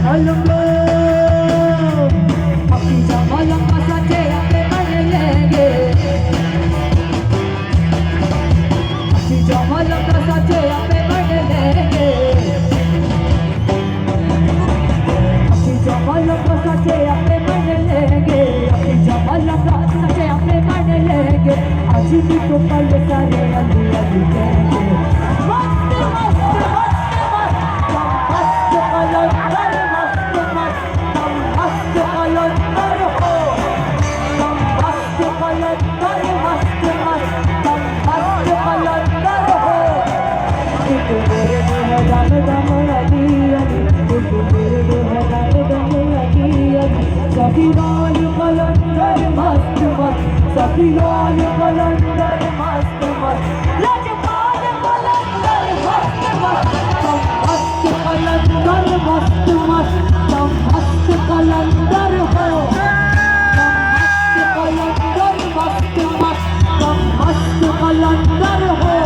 जमालंगो अपनी जमालंगा साथे अपने बन लेंगे अपनी जमालंगा साथे अपने बन लेंगे अपनी जमालंगा साथे अपने बन लेंगे अपनी जमालंगा साथे अपने बन लेंगे आज भी तो पल सारे अली अली कहेंगे मस्त मस्त मस्त मस्त कलंदर हो मस्त कलंदर मस्त मस्त कलंदर हो एक मेरे है दम दम अली अली एक मेरे है दम दम अली अली सभी लाल कलंदर मस्त मस्त सभी लाल कलंदर मस्त मस्त लजपाल कलंदर मस्त मस्त मस्त कलंदर मस्त मस्त मस्त कलंदर हो मस्त कलंदर मस्त मस्त मस्त कलंदर हो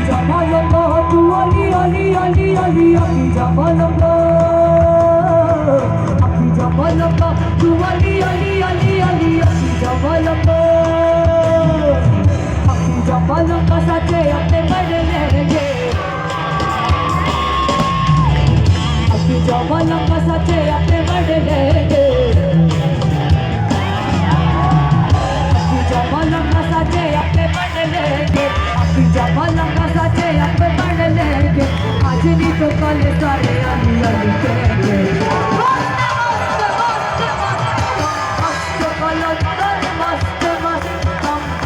जमालंगो तू अली अली अली अली अपनी जमालंगो तू अली अली अली अली अपनी जमालंगा साथे अपने बन लेंगे अपनी जमालंगा साथे अपने बन लेंगे अपनी जमालंगा साथे अपने बन लेंगे अपनी जमालंगा साथे अपने बन लेंगे आज नहीं तो कल सारे अली अली कहेंगे मस्त कलंदर मस्त मस्त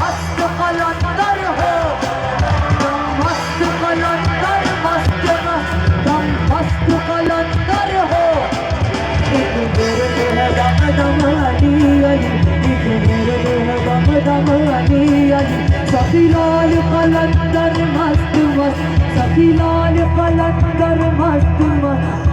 मस्त कलंदर हो मस्त कलंदर मस्त मस्त मस्त कलंदर हो एक मेरे है दम दम अली अली एक मेरे है दम दम अली अली सभी लाल कलंदर मस्त मस्त सभी लाल कलंदर मस्त मस्त